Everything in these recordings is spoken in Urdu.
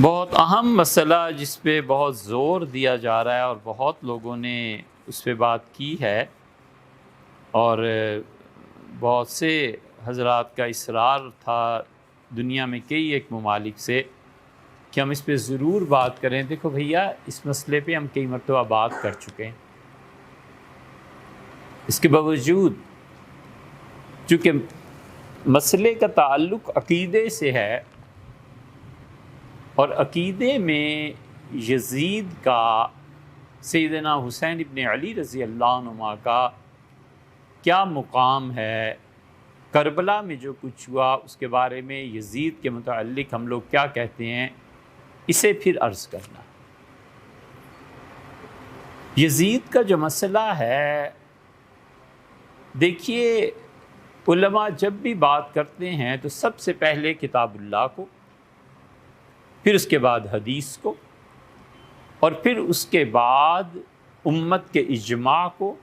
بہت اہم مسئلہ جس پہ بہت زور دیا جا رہا ہے اور بہت لوگوں نے اس پہ بات کی ہے اور بہت سے حضرات کا اصرار تھا دنیا میں کئی ایک ممالک سے کہ ہم اس پہ ضرور بات کریں۔ دیکھو بھیا، اس مسئلے پہ ہم کئی مرتبہ بات کر چکے ہیں، اس کے باوجود چونکہ مسئلے کا تعلق عقیدے سے ہے اور عقیدے میں یزید کا سیدنا حسین ابن علی رضی اللہ عنہ کا کیا مقام ہے، کربلا میں جو کچھ ہوا اس کے بارے میں یزید کے متعلق ہم لوگ کیا کہتے ہیں، اسے پھر عرض کرنا۔ یزید کا جو مسئلہ ہے، دیکھیے علماء جب بھی بات کرتے ہیں تو سب سے پہلے کتاب اللہ کو، پھر اس کے بعد حدیث کو، اور پھر اس کے بعد امت کے اجماع کو،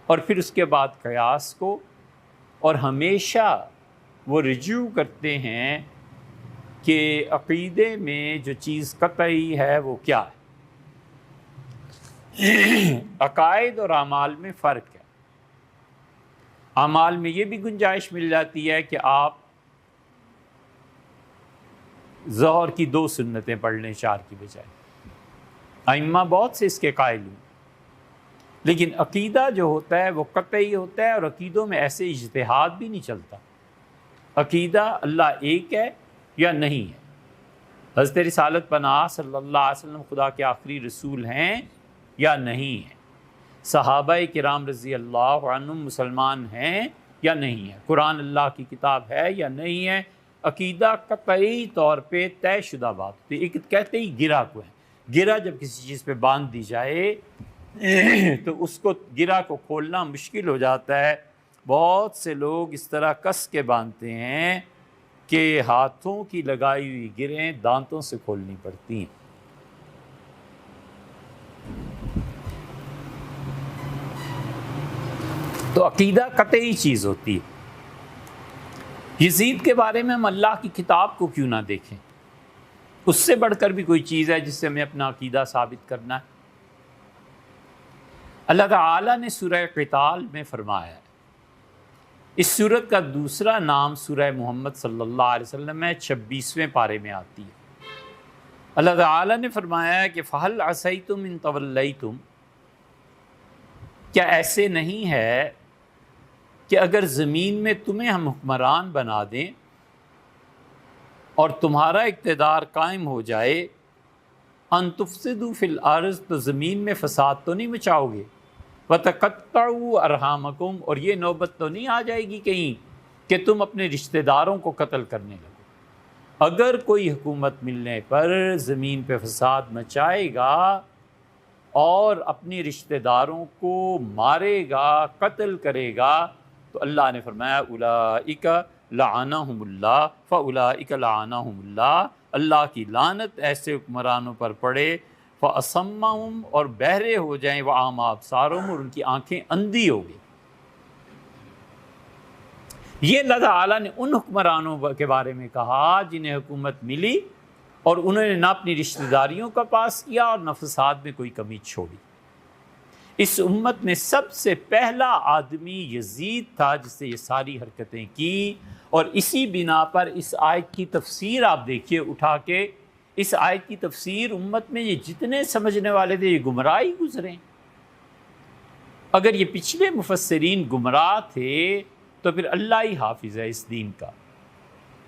اور پھر اس کے بعد قیاس کو، اور ہمیشہ وہ رجوع کرتے ہیں کہ عقیدے میں جو چیز قطعی ہے وہ کیا ہے۔ عقائد اور اعمال میں فرق ہے۔ اعمال میں یہ بھی گنجائش مل جاتی ہے کہ آپ ظہر کی 2 سنتیں پڑھ لیں 4 کی بجائے، ائمہ بہت سے اس کے قائل ہیں، لیکن عقیدہ جو ہوتا ہے وہ قطعی ہوتا ہے، اور عقیدوں میں ایسے اجتہاد بھی نہیں چلتا۔ عقیدہ اللہ ایک ہے یا نہیں ہے، حضرت رسالت پناہ صلی اللہ علیہ وسلم خدا کے آخری رسول ہیں یا نہیں ہیں، صحابہ کرام رضی اللہ عنہم مسلمان ہیں یا نہیں ہیں، قرآن اللہ کی کتاب ہے یا نہیں ہے۔ عقیدہ قطعی طور پہ طے شدہ بات ہوتی ہے۔ ایک کہتے ہی گرہ کو ہے، گرہ جب کسی چیز پہ باندھ دی جائے تو اس کو گرہ کو کھولنا مشکل ہو جاتا ہے۔ بہت سے لوگ اس طرح کس کے باندھتے ہیں کہ ہاتھوں کی لگائی ہوئی گرہیں دانتوں سے کھولنی پڑتی ہیں۔ تو عقیدہ قطعی چیز ہوتی ہے۔ یزید کے بارے میں ہم اللہ کی کتاب کو کیوں نہ دیکھیں؟ اس سے بڑھ کر بھی کوئی چیز ہے جس سے ہمیں اپنا عقیدہ ثابت کرنا ہے۔ اللہ تعالیٰ نے سورہ قتال میں فرمایا ہے، اس سورت کا دوسرا نام سورہ محمد صلی اللہ علیہ وسلم ہے، 26ویں پارے میں آتی ہے۔ اللہ تعالیٰ نے فرمایا ہے کہ فَهَلْ عَصَيْتُمْ إِن تَوَلَّيْتُمْ، کیا ایسے نہیں ہے کہ اگر زمین میں تمہیں ہم حکمران بنا دیں اور تمہارا اقتدار قائم ہو جائے، ان تفسدوا فی الارض، تو زمین میں فساد تو نہیں مچاؤ گے، وتقطعوا ارحامکم، اور یہ نوبت تو نہیں آ جائے گی کہیں کہ تم اپنے رشتہ داروں کو قتل کرنے لگو۔ اگر کوئی حکومت ملنے پر زمین پہ فساد مچائے گا اور اپنی رشتہ داروں کو مارے گا، قتل کرے گا، تو اللہ نے فرمایا اولئک لعنہم اللہ فاولئک لعنہم اللہ، اللہ کی لعنت ایسے حکمرانوں پر پڑے، فاصمہم، اور بہرے ہو جائیں، واعمی ابصارہم، اور ان کی آنکھیں اندھی ہو گئی۔ یہ اللہ تعالیٰ نے ان حکمرانوں کے بارے میں کہا جنہیں حکومت ملی اور انہوں نے نہ اپنی رشتہ داریوں کا پاس کیا اور نہ فساد میں کوئی کمی چھوڑی۔ اس امت میں سب سے پہلا آدمی یزید تھا جس نے یہ ساری حرکتیں کی، اور اسی بنا پر اس آیت کی تفسیر آپ دیکھیے اٹھا کے، اس آیت کی تفسیر امت میں یہ جتنے سمجھنے والے تھے یہ گمراہی گزرے۔ اگر یہ پچھلے مفسرین گمراہ تھے تو پھر اللہ ہی حافظ ہے اس دین کا۔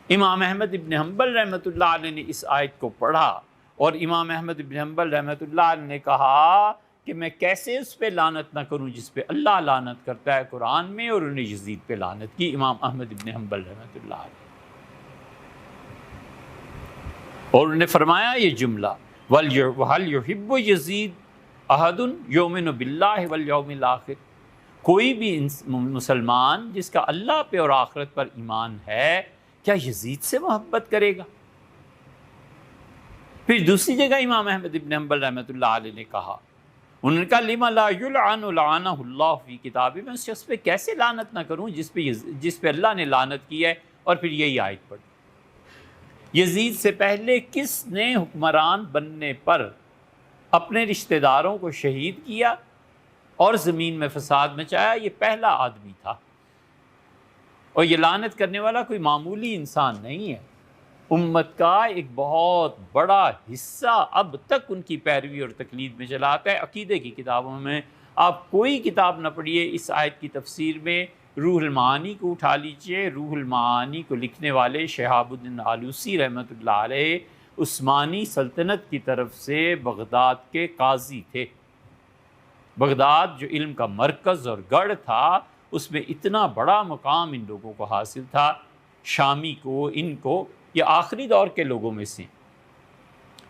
امام احمد ابن حنبل رحمۃ اللہ علیہ نے اس آیت کو پڑھا، اور امام احمد ابن حنبل رحمۃ اللہ علیہ نے کہا کہ میں کیسے اس پہ لعنت نہ کروں جس پہ اللہ لعنت کرتا ہے قرآن میں، اور انہیں یزید پہ لعنت کی، امام احمد ابن حنبل رحمۃ اللہ علیہ۔ اور انہوں نے فرمایا یہ جملہ وَهَلْ يُحِبُّ يَزِيدُ أَحَدٌ يُؤْمِنُ بِاللَّهِ وَالْيَوْمِ الْآخِرِ، کوئی بھی مسلمان جس کا اللہ پہ اور آخرت پر ایمان ہے کیا یزید سے محبت کرے گا؟ پھر دوسری جگہ امام احمد ابن حنبل رحمۃ اللہ علیہ نے کہا، انہوں نے کہا لِمَ لَا يُلْعَنُ لَعَنَهُ اللَّهُ فِي کتابِ، میں اس شخص پہ کیسے لعنت نہ کروں جس پہ اللہ نے لعنت کی ہے، اور پھر یہی آیت پڑھی۔ یزید سے پہلے کس نے حکمران بننے پر اپنے رشتہ داروں کو شہید کیا اور زمین میں فساد مچایا؟ یہ پہلا آدمی تھا، اور یہ لعنت کرنے والا کوئی معمولی انسان نہیں ہے۔ امت کا ایک بہت بڑا حصہ اب تک ان کی پیروی اور تقلید میں چلا آتا ہے۔ عقیدے کی کتابوں میں آپ کوئی کتاب نہ پڑھیے اس آیت کی تفسیر میں، روح المعانی کو اٹھا لیجئے۔ روح المعانی کو لکھنے والے شہاب الدین آلوسی رحمۃ اللہ علیہ عثمانی سلطنت کی طرف سے بغداد کے قاضی تھے۔ بغداد جو علم کا مرکز اور گڑھ تھا، اس میں اتنا بڑا مقام ان لوگوں کو حاصل تھا۔ شامی کو، ان کو، یہ آخری دور کے لوگوں میں سے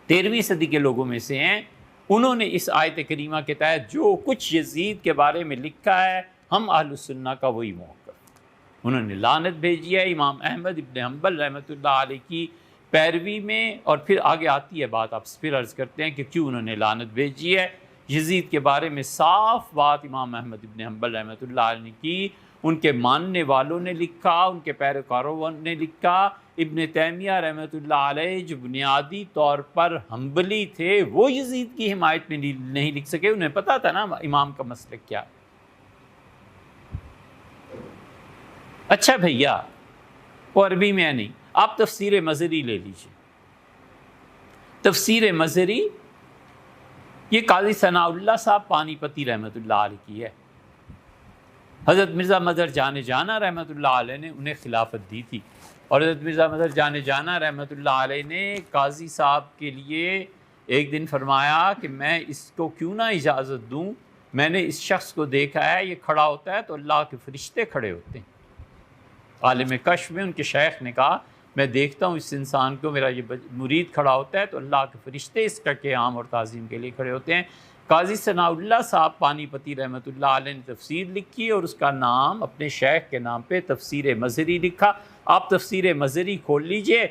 13ویں صدی کے لوگوں میں سے ہیں۔ انہوں نے اس آیت کریمہ کے تحت جو کچھ یزید کے بارے میں لکھا ہے، ہم اہل السنہ کا وہی موقف۔ انہوں نے لعنت بھیجی ہے امام احمد ابن حنبل رحمۃ اللہ علیہ کی پیروی میں، اور پھر آگے آتی ہے بات، آپ پھر عرض کرتے ہیں کہ کیوں انہوں نے لعنت بھیجی ہے۔ یزید کے بارے میں صاف بات امام احمد ابن حنبل رحمۃ اللہ علیہ نے کی، ان کے ماننے والوں نے لکھا، ان کے پیروکاروں نے لکھا۔ ابن تیمیہ رحمۃ اللہ علیہ جو بنیادی طور پر حنبلی تھے، وہ یزید کی حمایت میں نہیں لکھ سکے، انہیں پتہ تھا نا امام کا مسلک کیا۔ اچھا بھیا، وہ عربی میں ہے نہیں، آپ تفسیر مظہری لے لیجیے۔ تفسیر مظہری یہ قاضی ثناء اللہ صاحب پانی پتی رحمۃ اللہ علیہ کی ہے۔ حضرت مرزا مظہر جان جانا رحمۃ اللہ علیہ نے انہیں خلافت دی تھی، اور حضرت مرزا مظہر جان جانا رحمۃ اللہ علیہ نے قاضی صاحب کے لیے ایک دن فرمایا کہ میں اس کو کیوں نہ اجازت دوں، میں نے اس شخص کو دیکھا ہے، یہ کھڑا ہوتا ہے تو اللہ کے فرشتے کھڑے ہوتے ہیں۔ عالم کشف میں ان کے شیخ نے کہا میں دیکھتا ہوں اس انسان کو، میرا یہ مرید کھڑا ہوتا ہے تو اللہ کے فرشتے اس کا قیام اور تعظیم کے لیے کھڑے ہوتے ہیں۔ قاضی ثناء اللہ صاحب پانی پتی رحمۃ اللہ علیہ نے تفسیر لکھی، اور اس کا نام اپنے شیخ کے نام پہ تفسیر مظہری لکھا۔ آپ تفسیر مظہری کھول لیجئے،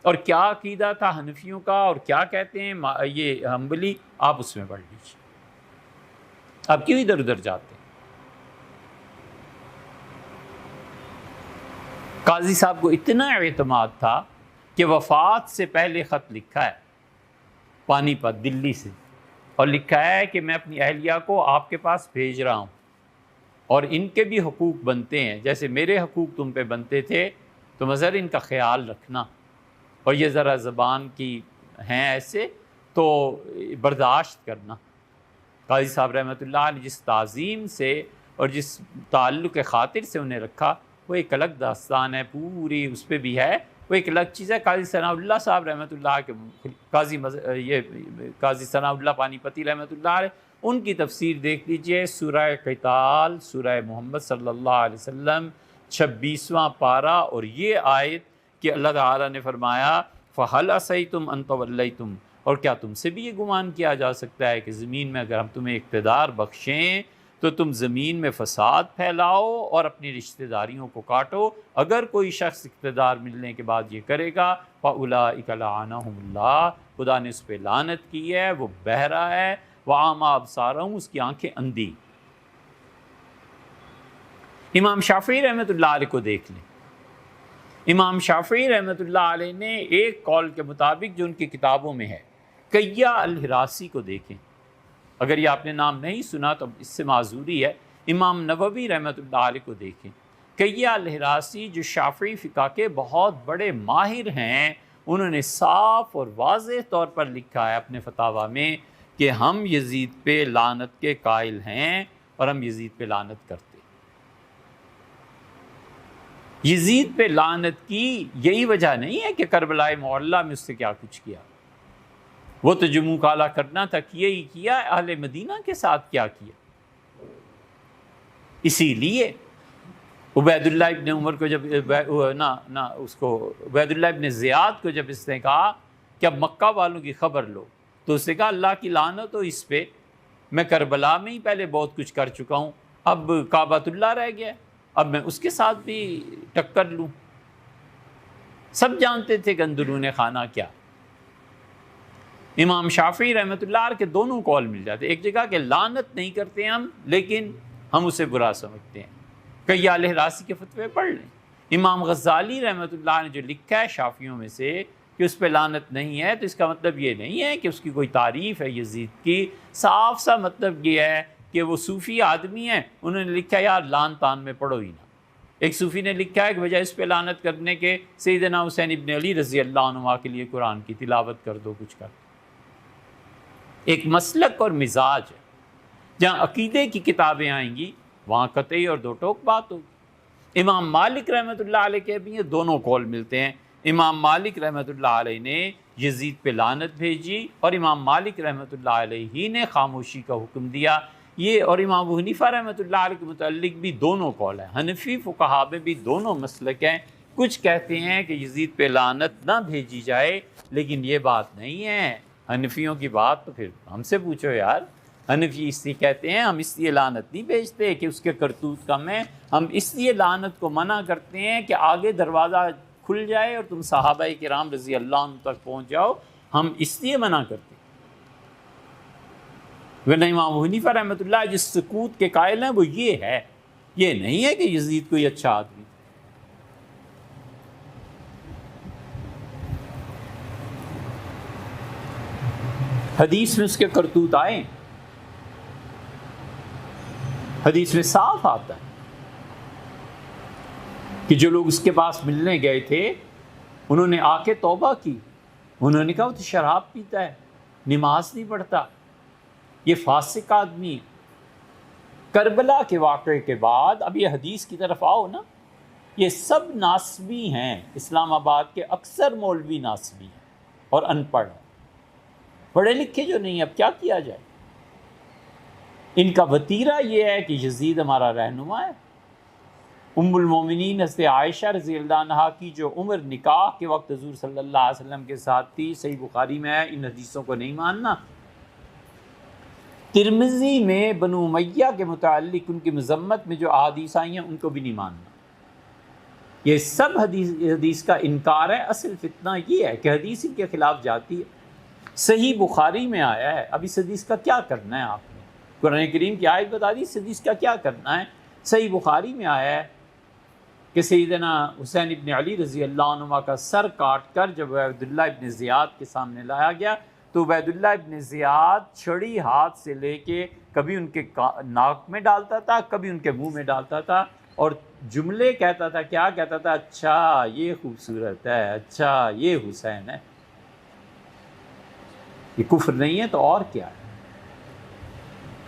اور کیا عقیدہ تھا حنفیوں کا اور کیا کہتے ہیں یہ حنبلی، آپ اس میں پڑھ لیجئے۔ آپ کیوں ادھر ادھر جاتے ہیں؟ قاضی صاحب کو اتنا اعتماد تھا کہ وفات سے پہلے خط لکھا ہے پانی پت دلی سے، اور لکھا ہے کہ میں اپنی اہلیہ کو آپ کے پاس بھیج رہا ہوں، اور ان کے بھی حقوق بنتے ہیں، جیسے میرے حقوق تم پہ بنتے تھے، تو مظہر ان کا خیال رکھنا، اور یہ ذرا زبان کی ہیں ایسے تو برداشت کرنا۔ قاضی صاحب رحمۃ اللہ علیہ جس تعظیم سے اور جس تعلق خاطر سے انہیں رکھا، وہ ایک الگ داستان ہے، پوری اس پہ بھی ہے، وہ ایک الگ چیز ہے۔ قاضی ثناء اللہ صاحب رحمۃ اللہ کے قاضی ثناء اللہ پانی پتی رحمۃ اللہ علیہ، ان کی تفسیر دیکھ لیجئے، سورہ قتال، سورہ محمد صلی اللہ علیہ وسلم 26واں پارہ، اور یہ آیت کہ اللہ تعالیٰ نے فرمایا فَهَلْ عَصَيْتُمْ أَن تَوَلَّيْتُمْ، اور کیا تم سے بھی یہ گمان کیا جا سکتا ہے کہ زمین میں اگر ہم تمہیں اقتدار بخشیں تو تم زمین میں فساد پھیلاؤ اور اپنی رشتہ داریوں کو کاٹو؟ اگر کوئی شخص اقتدار ملنے کے بعد یہ کرے گا فَأُولَٰئِكَ لَعَنَهُمُ اللَّهُ، خدا نے اس پہ لعنت کی ہے، وہ بہرا ہے، وَأَعْمَىٰ أَبْصَارَهُمْ، اس کی آنکھیں اندھی۔ امام شافعی رحمۃ اللہ علیہ کو دیکھ لیں۔ امام شافعی رحمۃ اللہ علیہ نے ایک قول کے مطابق جو ان کی کتابوں میں ہے، کیا الحراسی کو دیکھیں، اگر یہ آپ نے نام نہیں سنا تو اس سے معذوری ہے۔ امام نووی رحمۃ اللہ علیہ کو دیکھیں، کیا الحراسی جو شافعی فقہ کے بہت بڑے ماہر ہیں، انہوں نے صاف اور واضح طور پر لکھا ہے اپنے فتاویٰ میں کہ ہم یزید پہ لعنت کے قائل ہیں اور ہم یزید پہ لعنت کرتے ہیں۔ یزید پہ لعنت کی یہی وجہ نہیں ہے کہ کربلا معلیٰ میں اس سے کیا کچھ کیا، وہ تو جو منہ کالا کرنا تھا کیا ہی کیا، اہل مدینہ کے ساتھ کیا کیا۔ اسی لیے عبید اللہ ابن عمر کو جب عبید اللہ ابن زیاد کو جب اس نے کہا کہ اب مکہ والوں کی خبر لو، تو اس نے کہا اللہ کی لعنت ہو اس پہ، میں کربلا میں ہی پہلے بہت کچھ کر چکا ہوں، اب کعبۃ اللہ رہ گیا، اب میں اس کے ساتھ بھی ٹکر لوں۔ سب جانتے تھے کہ اندرون خانہ کیا۔ امام شافعی رحمۃ اللہ علیہ کے دونوں قول مل جاتے، ایک جگہ کہ لعنت نہیں کرتے ہم، لیکن ہم اسے برا سمجھتے ہیں۔ کئی الحراسی کے فتوے پڑھ لیں۔ امام غزالی رحمۃ اللہ نے جو لکھا ہے شافعیوں میں سے کہ کہ اس پہ لعنت نہیں ہے تو اس کا مطلب یہ نہیں ہے کہ اس کی کوئی تعریف ہے یزید کی، صاف سا مطلب یہ ہے کہ وہ صوفی آدمی ہیں، انہوں نے لکھا یار لعن تان میں پڑھو ہی نہ۔ ایک صوفی نے لکھا ہے کہ بجائے اس پہ لعنت کرنے کے سیدنا حسین ابن علی رضی اللہ عنہ کے لیے قرآن کی تلاوت کر دو، کچھ کر دو۔ ایک مسلک اور مزاج ہے، جہاں عقیدے کی کتابیں آئیں گی وہاں قطعی اور دو ٹوک بات ہوگی۔ امام مالک رحمۃ اللہ علیہ کے بھی یہ دونوں قول ملتے ہیں۔ امام مالک رحمۃ اللہ علیہ نے یزید پہ لعنت بھیجی اور امام مالک رحمۃ اللہ علیہ ہی نے خاموشی کا حکم دیا۔ یہ اور امام ابو حنیفہ رحمۃ اللہ علیہ کے متعلق بھی دونوں قول ہیں، حنفی فقہا میں بھی دونوں مسلک ہیں۔ کچھ کہتے ہیں کہ یزید پہ لعنت نہ بھیجی جائے، لیکن یہ بات نہیں ہے۔ حنفیوں کی بات تو پھر ہم سے پوچھو یار، حنفی اس لیے کہتے ہیں ہم اس لیے لعنت نہیں بھیجتے کہ اس کے کرتوت کم ہیں، ہم اس لیے لعنت کو منع کرتے ہیں کہ آگے دروازہ کھل جائے اور تم صحابہ کرام رضی اللہ عنہ تک پہنچ جاؤ، ہم اس لیے منع کرتے ہیں۔ ورنہ امام ابو حنیفہ رحمۃ اللہ جس سکوت کے قائل ہیں وہ یہ ہے، یہ نہیں ہے کہ یزید کوئی اچھا آدمی۔ حدیث میں اس کے کرتوت آئے، حدیث میں صاف آتا ہے کہ جو لوگ اس کے پاس ملنے گئے تھے انہوں نے آ کے توبہ کی، انہوں نے کہا وہ تو شراب پیتا ہے، نماز نہیں پڑھتا، یہ فاسق آدمی۔ کربلا کے واقعے کے بعد اب یہ حدیث کی طرف آؤ نا، یہ سب ناسبی ہیں، اسلام آباد کے اکثر مولوی ناسبی ہیں اور ان پڑھ ہیں، پڑھے لکھے جو نہیں، اب کیا کیا جائے؟ ان کا وتیرہ یہ ہے کہ یزید ہمارا رہنما ہے۔ ام المومنین حضرت عائشہ رضی اللہ عنہا کی جو عمر نکاح کے وقت حضور صلی اللہ علیہ وسلم کے ساتھ تھی، صحیح بخاری میں ہے، ان حدیثوں کو نہیں ماننا۔ ترمذی میں بنو امیہ کے متعلق ان کی مذمت میں جو احادیث آئی ہیں ان کو بھی نہیں ماننا۔ یہ سب حدیث کا انکار ہے۔ اصل فتنہ یہ ہے کہ حدیث ان کے خلاف جاتی ہے۔ صحیح بخاری میں آیا ہے، اب اس حدیث کا کیا کرنا ہے آپ نے؟ قرآن کریم کی آیت بتا دی، اس حدیث کا کیا کرنا ہے؟ صحیح بخاری میں آیا ہے کہ سیدنا حسین ابن علی رضی اللہ عنہ کا سر کاٹ کر جب عبداللہ ابن زیاد کے سامنے لایا گیا تو عبیداللہ ابن زیاد چھڑی ہاتھ سے لے کے کبھی ان کے ناک میں ڈالتا تھا، کبھی ان کے منہ میں ڈالتا تھا، اور جملے کہتا تھا، کیا کہتا تھا؟ اچھا یہ خوبصورت ہے، اچھا یہ حسین ہے۔ یہ کفر نہیں ہے تو اور کیا ہے؟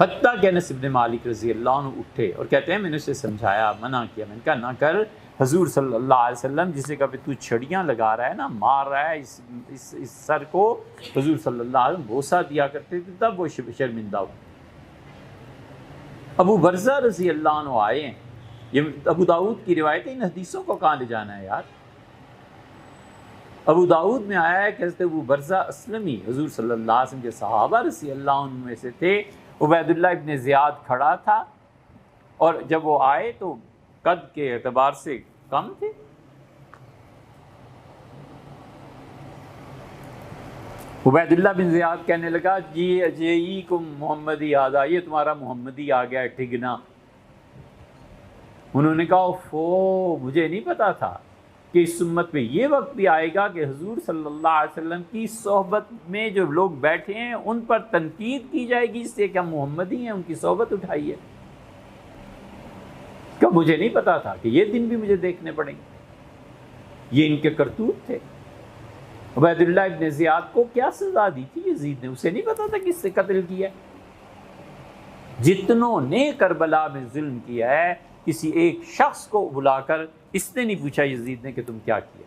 حتیٰ کہ انس بن مالک رضی اللہ عنہ اٹھے اور کہتے ہیں میں نے اسے سمجھایا، منع کیا، میں نے کہا نہ کر، حضور صلی اللہ علیہ وسلم جسے کبھی تو چھڑیاں لگا رہا ہے نا، مار رہا ہے اس سر کو، حضور صلی اللہ علیہ وسلم بوسہ دیا کرتے تھے، تب وہ شرمندہ ہو۔ ابو برزہ رضی اللہ عنہ آئے ہیں، یہ ابو داؤد کی روایت ہے، ان حدیثوں کو کہاں لے جانا ہے یار؟ ابو داؤد میں آیا ہے کہ حضرت ابو برزہ اسلمی حضور صلی اللہ علیہ وسلم کے صحابہ رضی اللہ عنہ میں سے تھے، عبیداللہ ابن زیاد کھڑا تھا اور جب وہ آئے تو قد کے اعتبار سے کم تھے۔ عبیداللہ بن زیاد کہنے لگا جی اجیکم محمدی آدھا، یہ تمہارا محمدی آ گیا ہے ٹھگنا۔ انہوں نے کہا فو، مجھے نہیں پتا تھا کہ اس امت میں یہ وقت بھی آئے گا کہ حضور صلی اللہ علیہ وسلم کی صحبت میں جو لوگ بیٹھے ہیں ان پر تنقید کی جائے گی اس لیے کہ ہم محمدی ہیں، ان کی صحبت اٹھائی ہے۔ کہ مجھے نہیں پتا تھا کہ یہ دن بھی مجھے دیکھنے پڑیں گے۔ یہ ان کے کرتوت تھے۔ عبیداللہ ابن زیاد کو کیا سزا دی تھی یزید نے؟ اسے نہیں پتا تھا کس سے قتل کیا ہے۔ جتنوں نے کربلا میں ظلم کیا ہے، کسی ایک شخص کو بلا کر اس نے نہیں پوچھا یزید نے کہ تم کیا کیا۔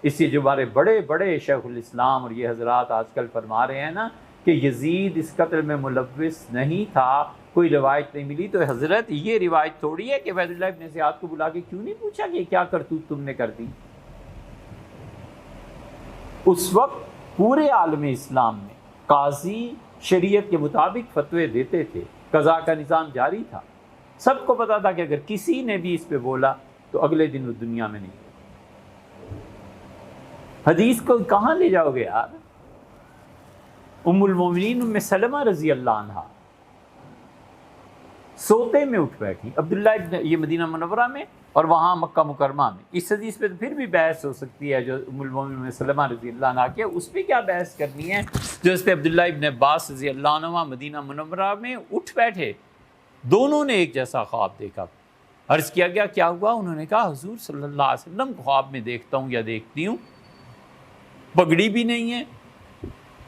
اس لیے جو ہمارے بڑے بڑے شیخ الاسلام اور یہ حضرات آج کل فرما رہے ہیں نا کہ یزید اس قتل میں ملوث نہیں تھا، کوئی روایت نہیں ملی، تو حضرت یہ روایت تھوڑی ہے کہ عبیداللہ ابن زیاد کو بلا کے کیوں نہیں پوچھا کہ کیا کرتوت تم نے کر دی؟ اس وقت پورے عالم اسلام میں قاضی شریعت کے مطابق فتوے دیتے تھے، قضاء کا نظام جاری تھا، سب کو پتا تھا کہ اگر کسی نے بھی اس پہ بولا تو اگلے دن وہ دنیا میں نہیں۔ حدیث کو کہاں لے جاؤ گے یار؟ ام المومنین ام سلمہ رضی اللہ عنہا سوتے میں اٹھ بیٹھی عبداللہ یہ مدینہ منورہ میں اور وہاں مکہ مکرمہ میں. اس حدیث پہ تو پھر بھی بحث ہو سکتی ہے جو ام المومنین سلمہ رضی اللہ عنہ کی، اس پہ کیا بحث کرنی ہے جو اس پہ عبداللہ ابن عباس رضی اللہ عنہ مدینہ منورہ میں اٹھ بیٹھے، دونوں نے ایک جیسا خواب دیکھا. عرض کیا گیا کیا ہوا؟ انہوں نے کہا حضور صلی اللہ علیہ وسلم خواب میں دیکھتا ہوں یا دیکھتی ہوں، پگڑی بھی نہیں ہے،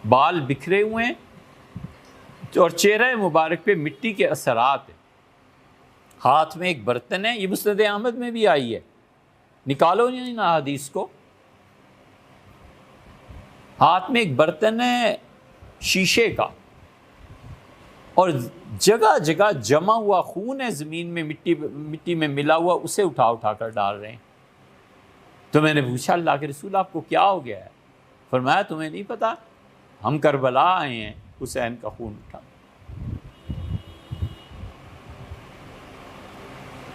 بال بکھرے ہوئے ہیں اور چہرہ مبارک پہ مٹی کے اثرات ہیں، ہاتھ میں ایک برتن ہے. یہ مسند احمد میں بھی آئی ہے، نکالو ان حدیث کو. ہاتھ میں ایک برتن ہے شیشے کا اور جگہ جگہ جمع ہوا خون ہے زمین میں، مٹی میں ملا ہوا، اسے اٹھا اٹھا کر ڈال رہے ہیں. تو میں نے پوچھا اللہ کے رسول آپ کو کیا ہو گیا ہے؟ فرمایا تمہیں نہیں پتا، ہم کربلا آئے ہیں حسین کا خون اٹھا.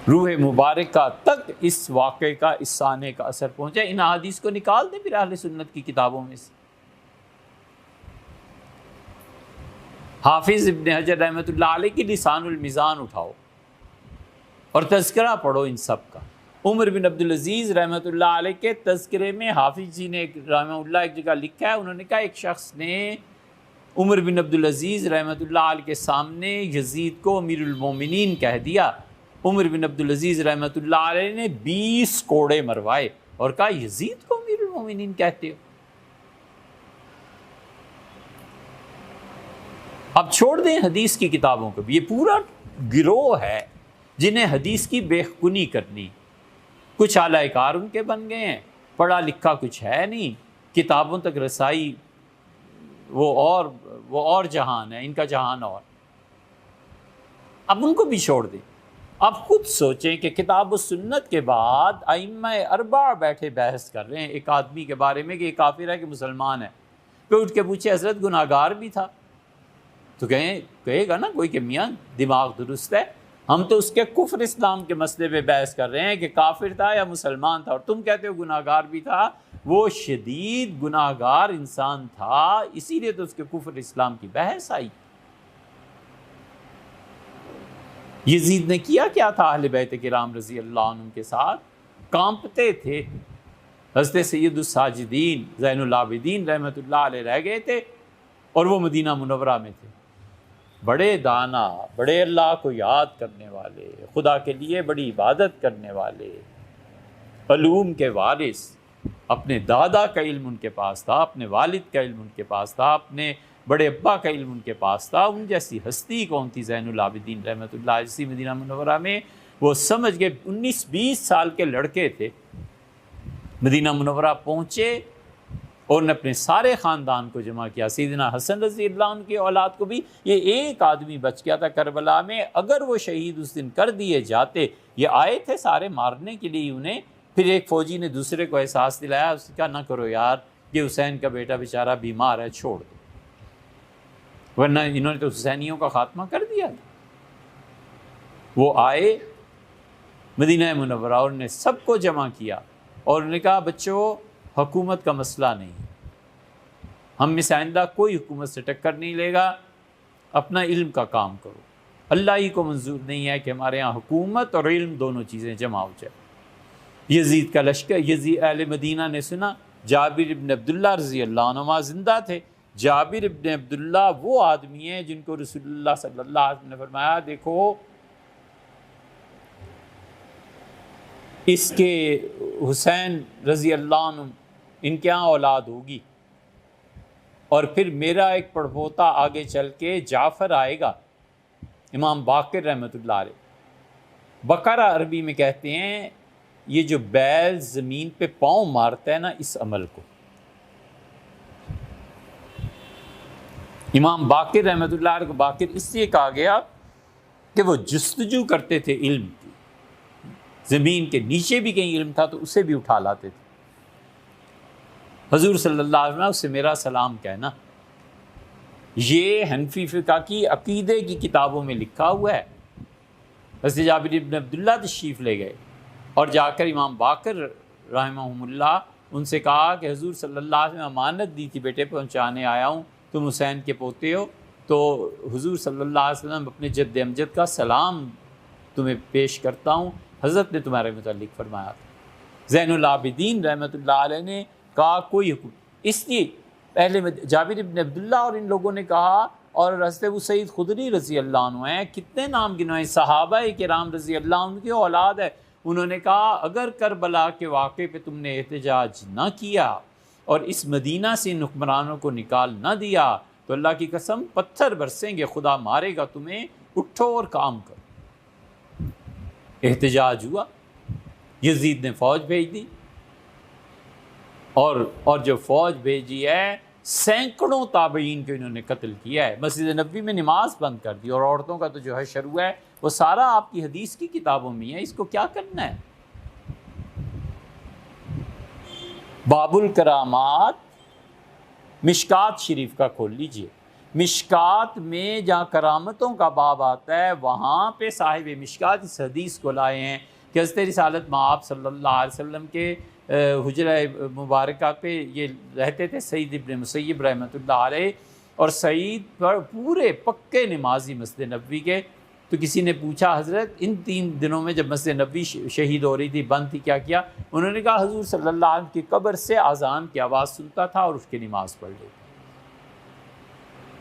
روح مبارکہ تک اس واقعے کا، اس سانے کا اثر پہنچا. ان احادیث کو نکال دیں پھر اہل سنت کی کتابوں میں سے. حافظ ابن حجر رحمۃ اللہ علیہ کی لسان المیزان اٹھاؤ اور تذکرہ پڑھو ان سب کا. عمر بن عبدالعزیز رحمۃ اللہ علیہ کے تذکرے میں حافظ جی نے رحمہ اللہ ایک جگہ لکھا ہے، انہوں نے کہا ایک شخص نے عمر بن عبدالعزیز رحمۃ اللہ علیہ کے سامنے یزید کو امیر المومنین کہہ دیا. عمر بن عبدالعزیز رحمۃ اللہ علیہ نے 20 کوڑے مروائے اور کہا یزید کو امیر المومنین کہتے ہو؟ اب چھوڑ دیں حدیث کی کتابوں کو بھی، یہ پورا گروہ ہے جنہیں حدیث کی بےخونی کرنی. کچھ اعلی کار ان کے بن گئے ہیں، پڑھا لکھا کچھ ہے نہیں، کتابوں تک رسائی وہ اور جہان ہے، ان کا جہان اور. اب ان کو بھی چھوڑ دیں. اب خود سوچیں کہ کتاب و سنت کے بعد ائمہ اربعہ بیٹھے بحث کر رہے ہیں ایک آدمی کے بارے میں کہ یہ کافر ہے کہ مسلمان ہے. کوئی اٹھ کے پوچھے حضرت گناہ گار بھی تھا تو کہے گا نا کوئی کہ میاں دماغ درست ہے، ہم تو اس کے کفر اسلام کے مسئلے پہ بحث کر رہے ہیں کہ کافر تھا یا مسلمان تھا، اور تم کہتے ہو گناہ گار بھی تھا. وہ شدید گناہ گار انسان تھا، اسی لیے تو اس کے کفر اسلام کی بحث آئی. یزید نے کیا کیا تھا اہل بیت کرام رضی اللہ عنہ کے ساتھ؟ کانپتے تھے. حضرت سید الساجدین زین العابدین رحمۃ اللہ علیہ رہ گئے تھے اور وہ مدینہ منورہ میں تھے. بڑے دانا، بڑے اللہ کو یاد کرنے والے، خدا کے لیے بڑی عبادت کرنے والے، علوم کے وارث. اپنے دادا کا علم ان کے پاس تھا، اپنے والد کا علم ان کے پاس تھا، اپنے بڑے ابا کا علم ان کے پاس تھا. ان جیسی ہستی کون تھی؟ زین العابدین رحمۃ اللہ علیہ مدینہ منورہ میں. وہ سمجھ گئے 19-20 سال کے لڑکے تھے، مدینہ منورہ پہنچے اور نے اپنے سارے خاندان کو جمع کیا. سیدنا حسن رضی اللہ عنہ کی اولاد کو بھی، یہ ایک آدمی بچ گیا تھا کربلا میں. اگر وہ شہید اس دن کر دیے جاتے، یہ آئے تھے سارے مارنے کے لیے انہیں. پھر ایک فوجی نے دوسرے کو احساس دلایا، اس نے کہا نہ کرو یار، یہ حسین کا بیٹا بیچارہ بیمار ہے، چھوڑ دو، ورنہ انہوں نے تو حسینیوں کا خاتمہ کر دیا تھا. وہ آئے مدینہ منورہ اور نے سب کو جمع کیا اور انہوں نے کہا بچوں، حکومت کا مسئلہ نہیں، ہم میں سے آئندہ کوئی حکومت سے ٹکر نہیں لے گا، اپنا علم کا کام کرو. اللہ ہی کو منظور نہیں ہے کہ ہمارے ہاں حکومت اور علم دونوں چیزیں جمع ہو جائے. یزید کا لشکر، یزید اہل مدینہ نے سنا جابر ابن عبداللہ رضی اللہ عنہ زندہ تھے. جابر ابن عبداللہ وہ آدمی ہیں جن کو رسول اللہ صلی اللہ علیہ وسلم نے فرمایا دیکھو اس کے حسین رضی اللہ عنہ ان کے ہاں اولاد ہوگی، اور پھر میرا ایک پڑپوتا آگے چل کے جعفر آئے گا. امام باقر رحمۃ اللہ علیہ، بقرہ عربی میں کہتے ہیں یہ جو بیل زمین پہ پاؤں مارتا ہے نا، اس عمل کو امام باقر رحمۃ اللہ علیہ کو باقر اس لیے کہا گیا کہ وہ جستجو کرتے تھے علم کی. زمین کے نیچے بھی کہیں علم تھا تو اسے بھی اٹھا لاتے تھے. حضور صلی اللہ علیہ وسلم اس سے میرا سلام کہنا. یہ حنفی فقہ کی عقیدے کی کتابوں میں لکھا ہوا ہے. حضرت جابر بن عبداللہ تشریف لے گئے اور جا کر امام باقر رحمہم اللہ ان سے کہا کہ حضور صلی اللہ علیہ وسلم امانت دی تھی، بیٹے پہنچانے آیا ہوں، تم حسین کے پوتے ہو. تو حضور صلی اللہ علیہ وسلم اپنے جد امجد کا سلام تمہیں پیش کرتا ہوں، حضرت نے تمہارے متعلق فرمایا تھا۔ زین العابدین رحمۃ اللہ علیہ نے کہا کوئی حکم، اس لیے پہلے جابر بن عبداللہ اور ان لوگوں نے کہا، اور حضرت ابو سعید خدری رضی اللہ عنہ ہیں، کتنے نام گنوائے صحابہ کرام رضی اللہ عنہ کی اولاد ہے، انہوں نے کہا اگر کربلا کے واقعے پہ تم نے احتجاج نہ کیا اور اس مدینہ سے ان حکمرانوں کو نکال نہ دیا تو اللہ کی قسم پتھر برسیں گے، خدا مارے گا تمہیں، اٹھو اور کام کرو۔ احتجاج ہوا، یزید نے فوج بھیج دی، اور جو فوج بھیجی ہے سینکڑوں تابعین کو انہوں نے قتل کیا ہے، مسجد نبوی میں نماز بند کر دی، اور عورتوں کا تو جو حشر ہوا ہے وہ سارا آپ کی حدیث کی کتابوں میں ہے، اس کو کیا کرنا ہے؟ باب الکرامات مشکات شریف کا کھول لیجئے، مشکات میں جہاں کرامتوں کا باب آتا ہے وہاں پہ صاحب مشکات اس حدیث کو لائے ہیں کہ حضرت رسالت مآب صلی اللہ علیہ وسلم کے حجرہ مبارکہ پہ یہ رہتے تھے سعید ابن مسیب رحمۃ اللہ علیہ، اور سعید پر پورے پکے نمازی مسجد نبوی کے۔ تو کسی نے پوچھا حضرت ان 3 دنوں میں جب مسجد نبوی شہید ہو رہی تھی بند تھی کیا؟ انہوں نے کہا حضور صلی اللہ علیہ وسلم کی قبر سے اذان کی آواز سنتا تھا اور اس کی نماز پڑھ لیتا۔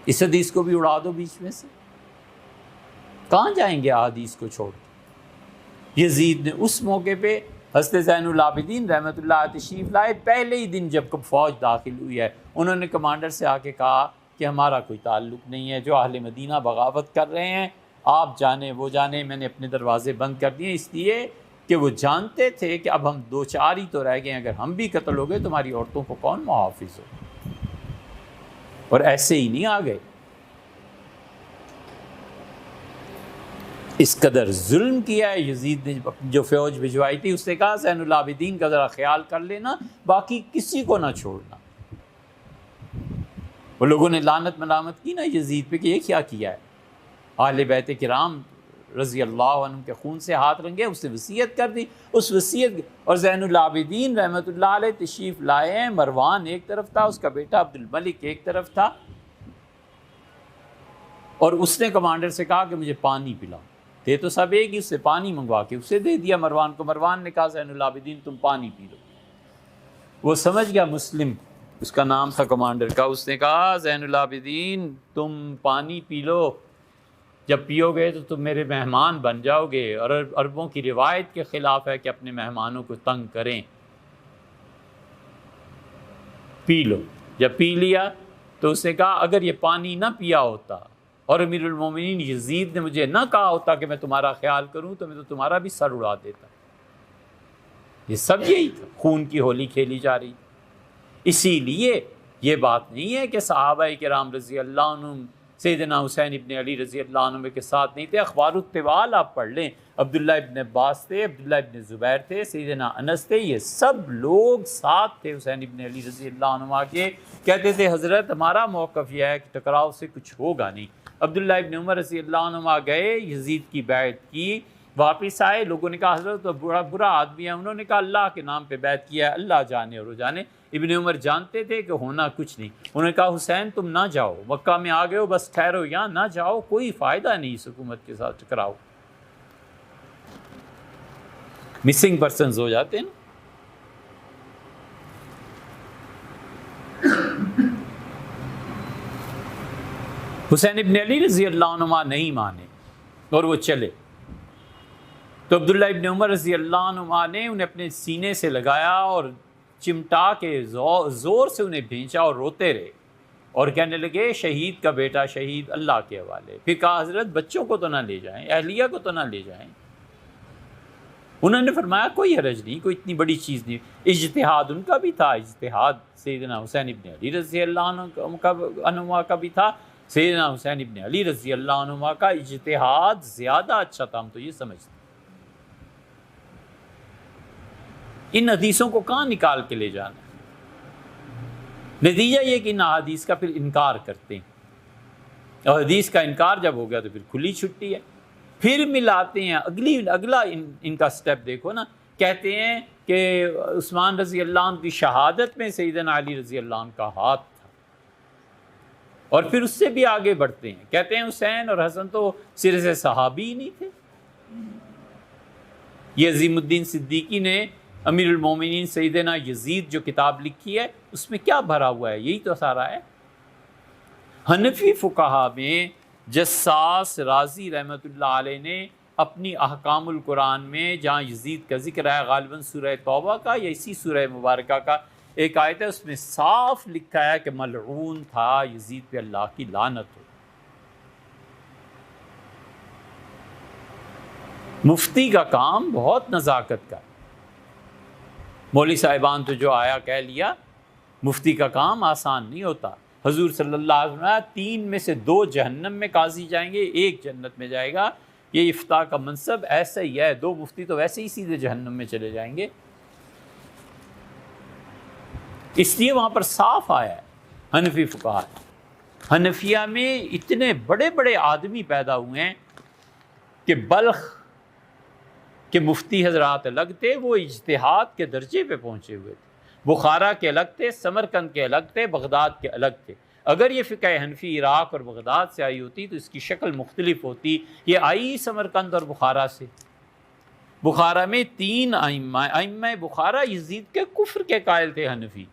اس حدیث کو بھی اڑا دو بیچ میں سے، کہاں جائیں گے حدیث کو چھوڑ کے؟ یزید نے اس موقع پہ حضرت زین العابدین رحمۃ اللہ علیہ تشریف لائے، پہلے ہی دن جب فوج داخل ہوئی ہے انہوں نے کمانڈر سے آ کے کہا کہ ہمارا کوئی تعلق نہیں ہے، جو اہل مدینہ بغاوت کر رہے ہیں آپ جانے وہ جانے، میں نے اپنے دروازے بند کر دیے، اس لیے کہ وہ جانتے تھے کہ اب ہم 2-4 ہی تو رہ گئے ہیں، اگر ہم بھی قتل ہو گئے تو ہماری عورتوں کو کون محافظ ہو؟ اور ایسے ہی نہیں آ گئے، اس قدر ظلم کیا ہے یزید نے۔ جو فوج بھجوائی تھی اس نے کہا زین العابدین کا ذرا خیال کر لینا، باقی کسی کو نہ چھوڑنا۔ وہ لوگوں نے لعنت ملامت کی نا یزید پہ کہ یہ کیا کیا ہے، اہل بیت کرام رضی اللہ عنہ کے خون سے ہاتھ رنگے، اس نے وصیت کر دی، اس وصیت۔ اور زین العابدین رحمۃ اللہ علیہ تشریف لائے ہیں، مروان ایک طرف تھا، اس کا بیٹا عبد الملک ایک طرف تھا، اور اس نے کمانڈر سے کہا کہ مجھے پانی پلاؤ، تھے تو سب ایک ہی، اس سے پانی منگوا کے اسے دے دیا مروان کو۔ مروان نے کہا زین العابدین تم پانی پی لو، وہ سمجھ گیا، مسلم اس کا نام تھا کمانڈر کا، اس نے کہا زین العابدین تم پانی پی لو، جب پیو گے تو تم میرے مہمان بن جاؤ گے، اور عربوں کی روایت کے خلاف ہے کہ اپنے مہمانوں کو تنگ کریں، پی لو۔ جب پی لیا تو اس نے کہا اگر یہ پانی نہ پیا ہوتا اور امیر المومنین یزید نے مجھے نہ کہا ہوتا کہ میں تمہارا خیال کروں تو میں تو تمہارا بھی سر اڑا دیتا۔ یہ سب یہی تھا، خون کی ہولی کھیلی جا رہی۔ اسی لیے یہ بات نہیں ہے کہ صحابہ کرام رضی اللہ عنہ سیدنا حسین ابن علی رضی اللہ عنہ کے ساتھ نہیں تھے، اخبار الطوال آپ پڑھ لیں، عبداللہ ابن عباس تھے، عبداللہ ابن زبیر تھے، سیدنا انس تھے، یہ سب لوگ ساتھ تھے حسین ابن علی رضی اللہ عنہ کے، کہتے تھے حضرت ہمارا موقف یہ ہے کہ ٹکراؤ سے کچھ ہوگا نہیں۔ عبداللہ ابن عمر رضی اللہ عنہ گئے، یزید کی بیعت کی، واپس آئے، لوگوں نے کہا حضرت تو برا آدمی ہے، انہوں نے کہا اللہ کے نام پہ بیعت کیا ہے، اللہ جانے اور وہ جانے۔ ابن عمر جانتے تھے کہ ہونا کچھ نہیں، انہوں نے کہا حسین تم نہ جاؤ، مکہ میں آ گئے ہو بس ٹھہرو یہاں، نہ جاؤ، کوئی فائدہ نہیں اس حکومت کے ساتھ ٹکراؤ، مسنگ پرسنز ہو جاتے ہیں نا۔ حسین ابن علی رضی اللہ عنہ نہیں مانے اور وہ چلے، تو عبداللہ ابن عمر رضی اللہ عنہ نے انہیں اپنے سینے سے لگایا اور چمٹا کے زور سے انہیں بھینچا اور روتے رہے، اور کہنے لگے شہید کا بیٹا شہید اللہ کے حوالے۔ پھر کہا حضرت بچوں کو تو نہ لے جائیں، اہلیہ کو تو نہ لے جائیں۔ انہوں نے فرمایا کوئی حرج نہیں، کوئی اتنی بڑی چیز نہیں، اجتہاد ان کا بھی تھا، اجتہاد سیدنا حسین ابن علی رضی اللہ عنہ کا بھی تھا، سیدنا حسین ابن علی رضی اللہ عنہ کا اجتہاد زیادہ اچھا تھا، ہم تو یہ سمجھتے ہیں۔ ان حدیثوں کو کہاں نکال کے لے جانا ہے؟ نتیجہ یہ کہ ان حدیث کا پھر انکار کرتے ہیں، اور حدیث کا انکار جب ہو گیا تو پھر کھلی چھٹی ہے، پھر ملاتے ہیں اگلا ان کا سٹیپ دیکھو نا، کہتے ہیں کہ عثمان رضی اللہ عنہ کی شہادت میں سیدنا علی رضی اللہ عنہ کا ہاتھ تھا، اور پھر اس سے بھی آگے بڑھتے ہیں، کہتے ہیں حسین اور حسن تو سرے سے صحابی ہی نہیں تھے۔ یہ عظیم الدین صدیقی نے امیر المومنین سیدنا یزید جو کتاب لکھی ہے اس میں کیا بھرا ہوا ہے؟ یہی تو سارا ہے۔ حنفی فقہا میں جساس رازی رحمۃ اللہ علیہ نے اپنی احکام القرآن میں جہاں یزید کا ذکر ہے، غالباً سورہ توبہ کا یا اسی سورہ مبارکہ کا ایک آیت ہے، اس میں صاف لکھا ہے کہ ملعون تھا یزید پہ اللہ کی لعنت ہو۔ مفتی کا کام بہت نزاکت کا ہے۔ مولوی صاحبان تو جو آیا کہہ لیا، مفتی کا کام آسان نہیں ہوتا۔ حضور صلی اللہ علیہ وسلم 3 میں سے 2 جہنم میں قاضی جائیں گے، 1 جنت میں جائے گا۔ یہ افتاء کا منصب ایسا ہی ہے، 2 مفتی تو ویسے ہی سیدھے جہنم میں چلے جائیں گے۔ اس لیے وہاں پر صاف آیا ہے حنفی فقہا۔ حنفیہ میں اتنے بڑے بڑے آدمی پیدا ہوئے ہیں کہ بلخ کے مفتی حضرات الگ تھے، وہ اجتہاد کے درجے پہ پہنچے ہوئے تھے۔ بخارا کے الگ تھے، سمرقند کے الگ تھے، بغداد کے الگ تھے۔ اگر یہ فقہ حنفی عراق اور بغداد سے آئی ہوتی تو اس کی شکل مختلف ہوتی۔ یہ آئی سمرقند اور بخارا سے۔ بخارا میں 3 ائمہ بخارا یزید کے کفر کے قائل تھے حنفی۔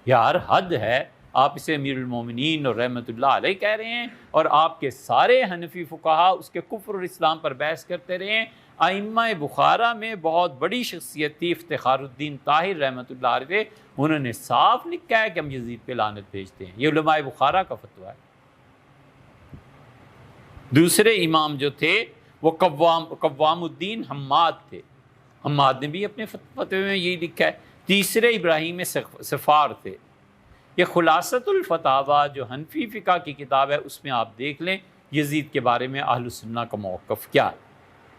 یار حد ہے، آپ اسے امیر المومنین اور رحمت اللہ علیہ کہہ رہے ہیں، اور آپ کے سارے حنفی فقہا اس کے کفر اور اسلام پر بحث کرتے رہے ہیں۔ ائمہ بخارا میں بہت بڑی شخصیت تھی افتخار الدین طاہر رحمۃ اللہ علیہ، انہوں نے صاف لکھا ہے کہ ہم یزید پہ لعنت بھیجتے ہیں۔ یہ علماء بخارا کا فتویٰ ہے۔ دوسرے امام جو تھے وہ قوام الدین حماد تھے، حماد نے بھی اپنے فتوے میں یہی لکھا ہے۔ تیسرے ابراہیم سفار تھے۔ یہ خلاصۃ الفتاویٰ جو حنفی فقہ کی کتاب ہے اس میں آپ دیکھ لیں یزید کے بارے میں اہل سنہ کا موقف کیا ہے۔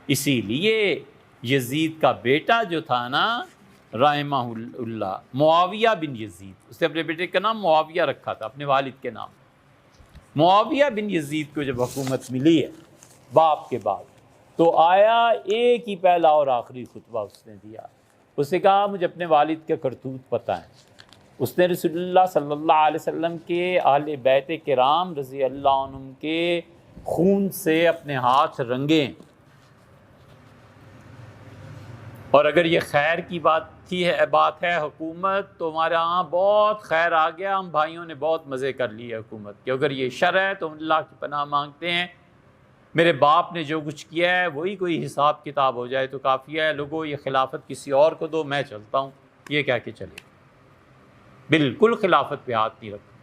اسی لیے یزید کا بیٹا جو تھا نا رحمہ اللہ، معاویہ بن یزید، اس نے اپنے بیٹے کا نام معاویہ رکھا تھا اپنے والد کے نام۔ معاویہ بن یزید کو جب حکومت ملی ہے باپ کے بعد، تو آیا ایک ہی پہلا اور آخری خطبہ اس نے دیا، اس نے کہا مجھے اپنے والد کے کرتوت پتہ ہے۔ اس نے رسول اللہ صلی اللہ علیہ وسلم کے اہل بیت کرام رضی اللہ عنہم کے خون سے اپنے ہاتھ رنگے، اور اگر یہ خیر کی بات ہے حکومت تو ہمارے ہاں بہت خیر آ گیا، ہم بھائیوں نے بہت مزے کر لیے حکومت کہ اگر یہ شر ہے تو ہم اللہ کی پناہ مانگتے ہیں، میرے باپ نے جو کچھ کیا ہے وہی کوئی حساب کتاب ہو جائے تو کافی ہے، لوگوں یہ خلافت کسی اور کو دو، میں چلتا ہوں، یہ کہہ کے چلے۔ بالکل خلافت پہ ہاتھ نہیں رکھا۔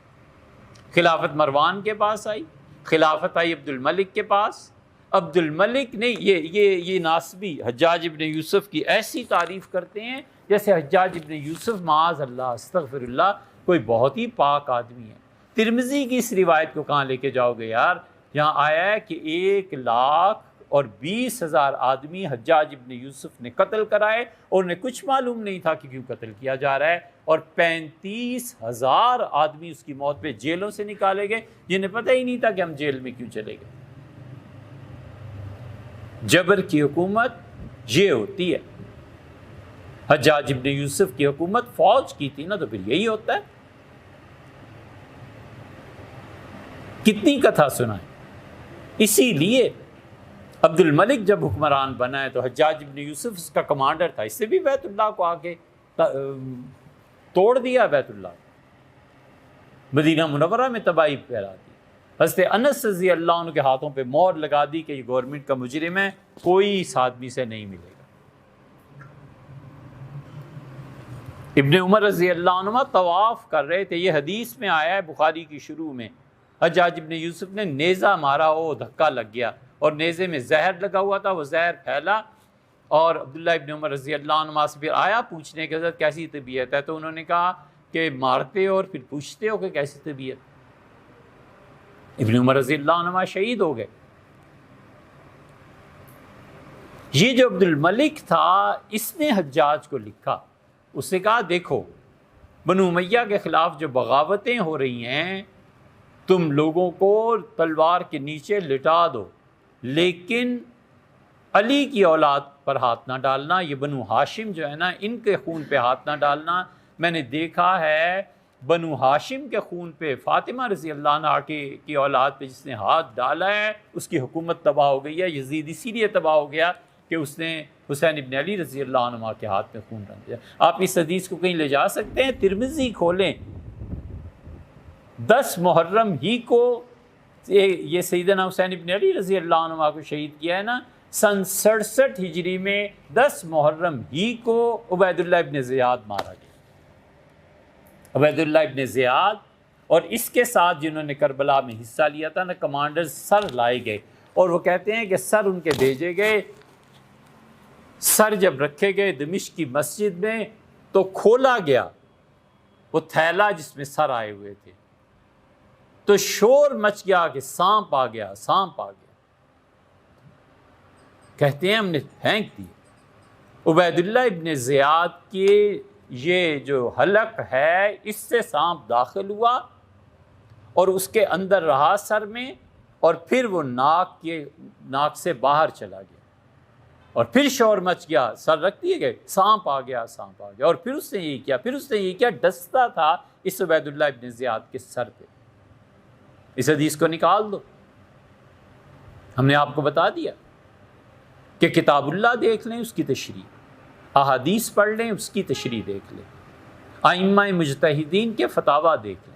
خلافت مروان کے پاس آئی، خلافت آئی عبد الملک کے پاس۔ عبد الملک نے یہ ناسبی حجاج ابن یوسف کی ایسی تعریف کرتے ہیں جیسے حجاج ابن یوسف معاذ اللہ استغفر اللہ کوئی بہت ہی پاک آدمی ہے۔ ترمذی کی اس روایت کو کہاں لے کے جاؤ گے یار؟ یہاں آیا ہے کہ 1,20,000 آدمی حجاج ابن یوسف نے قتل کرائے، اور انہیں کچھ معلوم نہیں تھا کہ کیوں قتل کیا جا رہا ہے، اور 35,000 آدمی اس کی موت پہ جیلوں سے نکالے گئے جنہیں پتہ ہی نہیں تھا کہ ہم جیل میں کیوں چلے گئے۔ جبر کی حکومت یہ ہوتی ہے۔ حجاج ابن یوسف کی حکومت فوج کی تھی نا، تو پھر یہی ہوتا ہے۔ کتنی کتھا سنائیں۔ اسی لیے عبد الملک جب حکمران بنا ہے تو حجاج ابن یوسف اس کا کمانڈر تھا، اس سے بھی بیت اللہ کو آگے توڑ دیا، بیت اللہ مدینہ منورہ میں تباہی پھیلا دی۔ حضرت انس رضی اللہ عنہ کے ہاتھوں پہ مہر لگا دی کہ یہ گورنمنٹ کا مجرم ہے، کوئی اس آدمی سے نہیں ملے گا۔ ابن عمر رضی اللہ عنہ طواف کر رہے تھے، یہ حدیث میں آیا ہے بخاری کی شروع میں، حجاج ابن یوسف نے نیزہ مارا، وہ دھکا لگ گیا اور نیزے میں زہر لگا ہوا تھا، وہ زہر پھیلا، اور عبداللہ ابن عمر رضی اللہ عنہ سے پھر آیا پوچھنے کے حضرت کیسی طبیعت ہے، تو انہوں نے کہا کہ مارتے ہو اور پھر پوچھتے ہو کہ کیسی طبیعت۔ ابن عمر رضی اللہ عنہ شہید ہو گئے۔ یہ جو عبد الملک تھا اس نے حجاج کو لکھا، اس نے کہا دیکھو بنو امیہ کے خلاف جو بغاوتیں ہو رہی ہیں تم لوگوں کو تلوار کے نیچے لٹا دو، لیکن علی کی اولاد پر ہاتھ نہ ڈالنا، یہ بنو ہاشم جو ہے نا ان کے خون پہ ہاتھ نہ ڈالنا۔ میں نے دیکھا ہے بنو ہاشم کے خون پہ، فاطمہ رضی اللہ عنہ کی اولاد پہ جس نے ہاتھ ڈالا ہے اس کی حکومت تباہ ہو گئی ہے۔ یزید اسی لیے تباہ ہو گیا کہ اس نے حسین ابن علی رضی اللہ عنہ کے ہاتھ میں خون رنگ دیا۔ آپ اس حدیث کو کہیں لے جا سکتے ہیں؟ ترمذی کھولیں، 10 محرم ہی کو یہ سیدنا حسین ابن علی رضی اللہ عنہ کو شہید کیا ہے نا، سن 67 ہجری میں 10 محرم ہی کو عبید اللہ ابن زیاد مارا گیا۔ عبید اللہ ابن زیاد اور اس کے ساتھ جنہوں نے کربلا میں حصہ لیا تھا نا، کمانڈر سر لائے گئے، اور وہ کہتے ہیں کہ سر ان کے بھیجے گئے۔ سر جب رکھے گئے دمشق کی مسجد میں تو کھولا گیا وہ تھیلا جس میں سر آئے ہوئے تھے، تو شور مچ گیا کہ سانپ آ گیا، سانپ آ گیا۔ کہتے ہیں ہم نے پھینک دی۔ عبید اللہ ابن زیاد کے یہ جو حلق ہے اس سے سانپ داخل ہوا اور اس کے اندر رہا سر میں، اور پھر وہ ناک سے باہر چلا گیا، اور پھر شور مچ گیا، سر رکھ دیے گئے، سانپ آ گیا، سانپ آ گیا، اور پھر اس نے یہی کیا، ڈستا تھا اس عبید اللہ ابن زیاد کے سر پہ۔ اس حدیث کو نکال دو، ہم نے آپ کو بتا دیا کہ کتاب اللہ دیکھ لیں، اس کی تشریح، احادیث پڑھ لیں، اس کی تشریح دیکھ لیں، ائمہ مجتہدین کے فتاویٰ دیکھ لیں،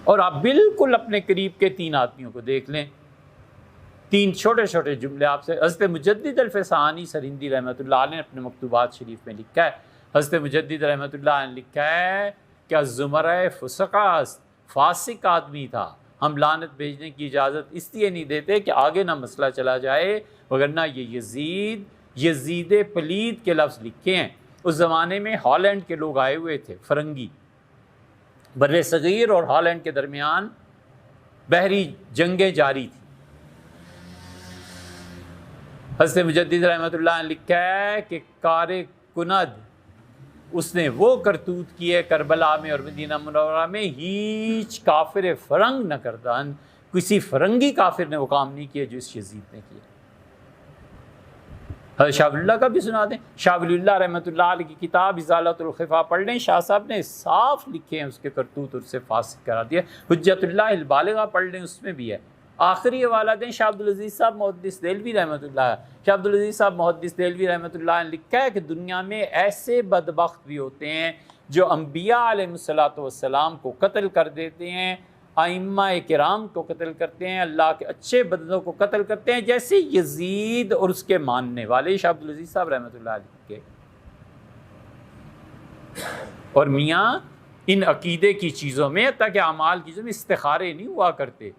اور آپ بالکل اپنے قریب کے 3 آدمیوں کو دیکھ لیں۔ 3 چھوٹے چھوٹے جملے آپ سے حضرت مجدد الفسانی سرہندی رحمۃ اللہ علیہ نے اپنے مکتوبات شریف میں لکھا ہے۔ حضرت مجدد رحمۃ اللہ علیہ نے لکھا ہے کہ الزمرہ فسقہ، فاسق آدمی تھا، ہم لعنت بھیجنے کی اجازت اس لیے نہیں دیتے کہ آگے نہ مسئلہ چلا جائے، وگرنہ یہ یزید پلید کے لفظ لکھے ہیں۔ اس زمانے میں ہالینڈ کے لوگ آئے ہوئے تھے، فرنگی، بر صغیر اور ہالینڈ کے درمیان بحری جنگیں جاری تھیں۔ حضرت مجدد رحمۃ اللہ نے لکھا ہے کہ کار کند اس نے وہ کرتوت کیے کربلا میں اور مدینہ منورہ میں، ہیچ کافر فرنگ نہ کردن، کسی فرنگی کافر نے وہ کام نہیں کیا جو اس یزید نے کیا۔ حضرت شاہ ولی اللہ کا بھی سنا دیں، شاہ ولی اللہ رحمۃ اللہ علیہ کی کتاب ازالۃ الخفا پڑھ لیں، شاہ صاحب نے صاف لکھے ہیں اس کے کرتوت، اور اسے فاسق قرار دیا۔ حجت اللہ البالغہ پڑھ لیں، اس میں بھی ہے۔ آخری حوالہ دیں شاہ عبدالعزیز صاحب محدث دہلوی رحمۃ اللہ۔ شاہ عبدالعزیز صاحب محدث دہلوی رحمۃ اللہ نے لکھا ہے کہ دنیا میں ایسے بدبخت بھی ہوتے ہیں جو انبیاء علیہ الصلوۃ والسلام کو قتل کر دیتے ہیں، ائمہ کرام کو قتل کرتے ہیں، اللہ کے اچھے بندوں کو قتل کرتے ہیں، جیسے یزید اور اس کے ماننے والے شاہ عبدالعزیز صاحب رحمۃ اللہ علیہ کے۔ اور میاں ان عقیدے کی چیزوں میں، حتیٰ کہ اعمال کی چیزوں میں استخارے نہیں ہوا کرتے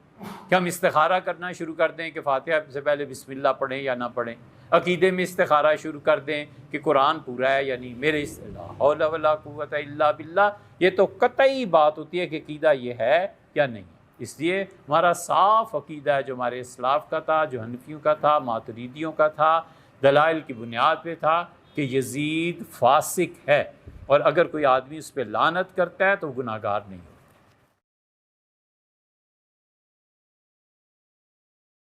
کہ ہم استخارہ کرنا شروع کر دیں کہ فاتحہ سے پہلے بسم اللہ پڑھیں یا نہ پڑھیں، عقیدے میں استخارہ شروع کر دیں کہ قرآن پورا ہے یا نہیں، میرے لا حول ولا قوت الا باللہ۔ یہ تو قطعی بات ہوتی ہے کہ عقیدہ یہ ہے یا نہیں۔ اس لیے ہمارا صاف عقیدہ ہے جو ہمارے اسلاف کا تھا، جو حنفیوں کا تھا، ماتریدیوں کا تھا، دلائل کی بنیاد پہ تھا کہ یزید فاسق ہے، اور اگر کوئی آدمی اس پہ لعنت کرتا ہے تو وہ گناہگار نہیں ہوتا۔